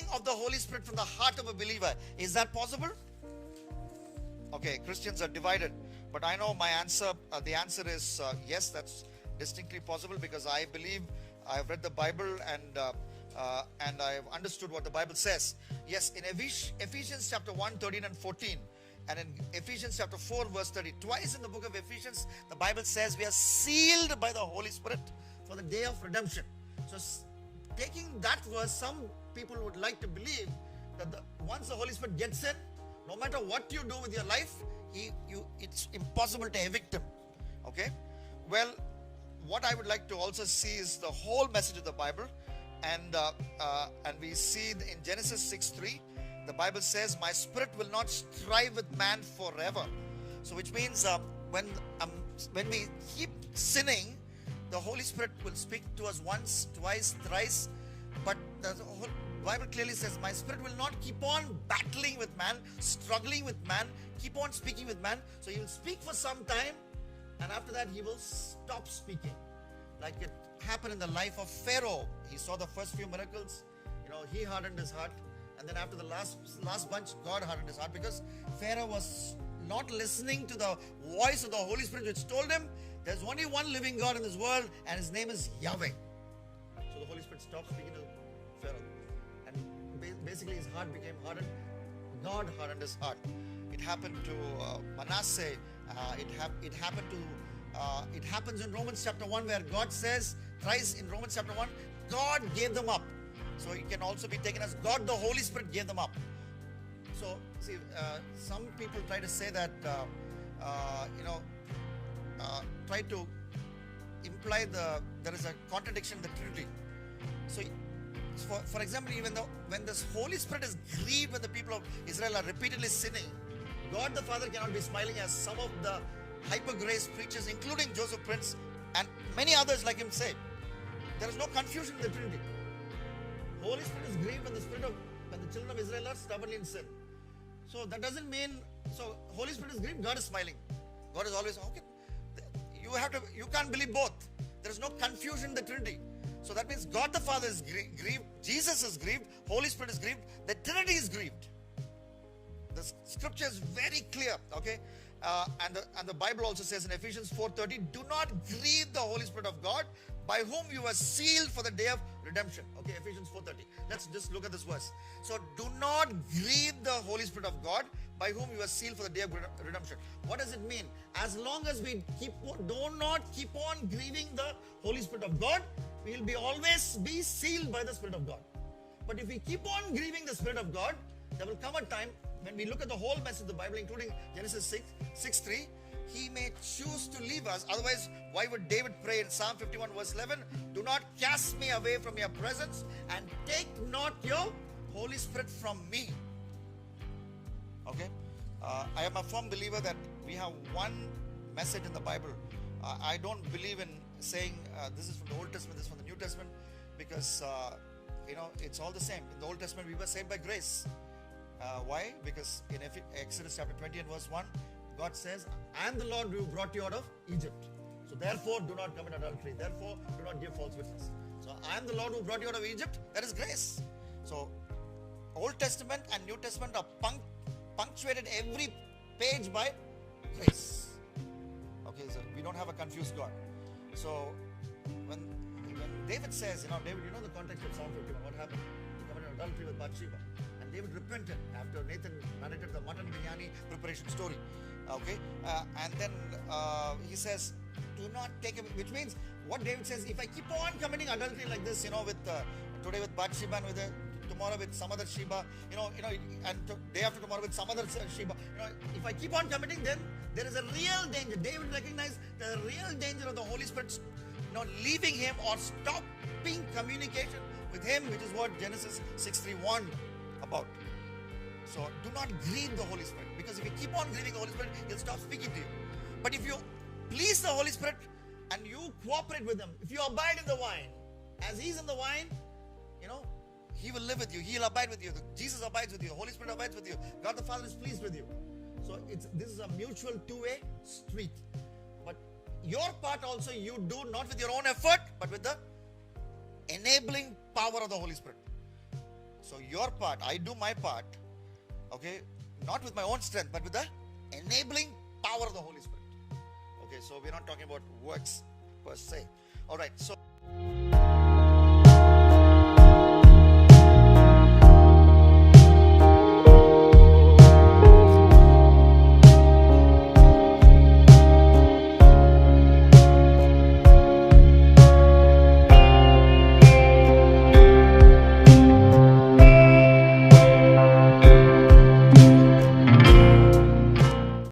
quickening of the Holy Spirit from the heart of a believer. Is that possible? Okay, Christians are divided, but I know my answer, the answer is yes, that's distinctly possible, because I believe I've read the Bible and I've understood what the Bible says. Yes, in Ephesians chapter 1, 13 and 14, and in Ephesians chapter 4, verse 30, twice in the book of Ephesians, the Bible says we are sealed by the Holy Spirit for the day of redemption. So taking that verse, some people would like to believe that once the Holy Spirit gets in, no matter what you do with your life, it's impossible to evict him. Okay? Well, what I would like to also see is the whole message of the Bible. And we see in Genesis 6:3, the Bible says, my spirit will not strive with man forever. So which means when we keep sinning, the Holy Spirit will speak to us once, twice, thrice. But the Bible clearly says, my spirit will not keep on battling with man, struggling with man, keep on speaking with man. So he will speak for some time, and after that he will stop speaking. Like it happened in the life of Pharaoh. He saw the first few miracles, he hardened his heart. And then after the last bunch, God hardened his heart, because Pharaoh was not listening to the voice of the Holy Spirit, which told him there's only one living God in this world, and his name is Yahweh. So the Holy Spirit stopped speaking to Pharaoh, and basically his heart became hardened. God hardened his heart. It happened to Manasseh. It happens in Romans chapter 1, where God says thrice in Romans chapter 1, God gave them up. So it can also be taken as God the Holy Spirit gave them up. So see, some people try to say that try to imply there is a contradiction in the Trinity. So for example, even though when this Holy Spirit is grieved when the people of Israel are repeatedly sinning, God the Father cannot be smiling, as some of the hyper grace preachers, including Joseph Prince and many others like him, say. There is no confusion in the Trinity. Holy Spirit is grieved when the children of Israel are stubbornly in sin. So that doesn't mean, so Holy Spirit is grieved, God is smiling. God is always, okay, you can't believe both. There is no confusion in the Trinity. So that means God the Father is grieved, Jesus is grieved, Holy Spirit is grieved, the Trinity is grieved. The scripture is very clear, okay? And the Bible also says in Ephesians 4:30, do not grieve the Holy Spirit of God, by whom you were sealed for the day of redemption. Okay, Ephesians 4:30. Let's just look at this verse. So do not grieve the Holy Spirit of God, by whom you were sealed for the day of redemption. What does it mean? As long as we do not keep on grieving the Holy Spirit of God, we will always be sealed by the Spirit of God. But if we keep on grieving the Spirit of God, there will come a time when we look at the whole message of the Bible, including Genesis 6:3, he may choose to leave us. Otherwise, why would David pray in Psalm 51 verse 11, do not cast me away from your presence, and take not your Holy Spirit from me. Okay? I am a firm believer that we have one message in the Bible. I don't believe in saying this is from the Old Testament, this is from the New Testament, because it's all the same. In the Old Testament, we were saved by grace. Why? Because in Exodus chapter 20 and verse 1, God says, I am the Lord who brought you out of Egypt. So therefore, do not commit adultery. Therefore, do not give false witness. So I am the Lord who brought you out of Egypt. That is grace. So Old Testament and New Testament are punctuated every page by grace. Okay, so we don't have a confused God. So when David says, David, you know the context of Psalm 51, what happened? He committed adultery with Bathsheba. And David repented after Nathan narrated the mutton biryani preparation story. Okay, and then he says, do not take it, which means what David says, if I keep on committing adultery like this, with today with Bathsheba and with tomorrow with some other Sheba, and day after tomorrow with some other Sheba, if I keep on committing, then there is a real danger. David recognized the real danger of the Holy Spirit, leaving him or stopping communication with him, which is what Genesis 6:3 warned about. So do not grieve the Holy Spirit, because if you keep on grieving the Holy Spirit, he'll stop speaking to you. But if you please the Holy Spirit and you cooperate with him, if you abide in the vine, as he's in the vine, he will live with you. He'll abide with you. Jesus abides with you. Holy Spirit abides with you. God the Father is pleased with you. So this is a mutual two-way street. But your part also you do not with your own effort, but with the enabling power of the Holy Spirit. So your part, I do my part, okay, not with my own strength, but with the enabling power of the Holy Spirit. Okay, so we're not talking about works per se. All right, so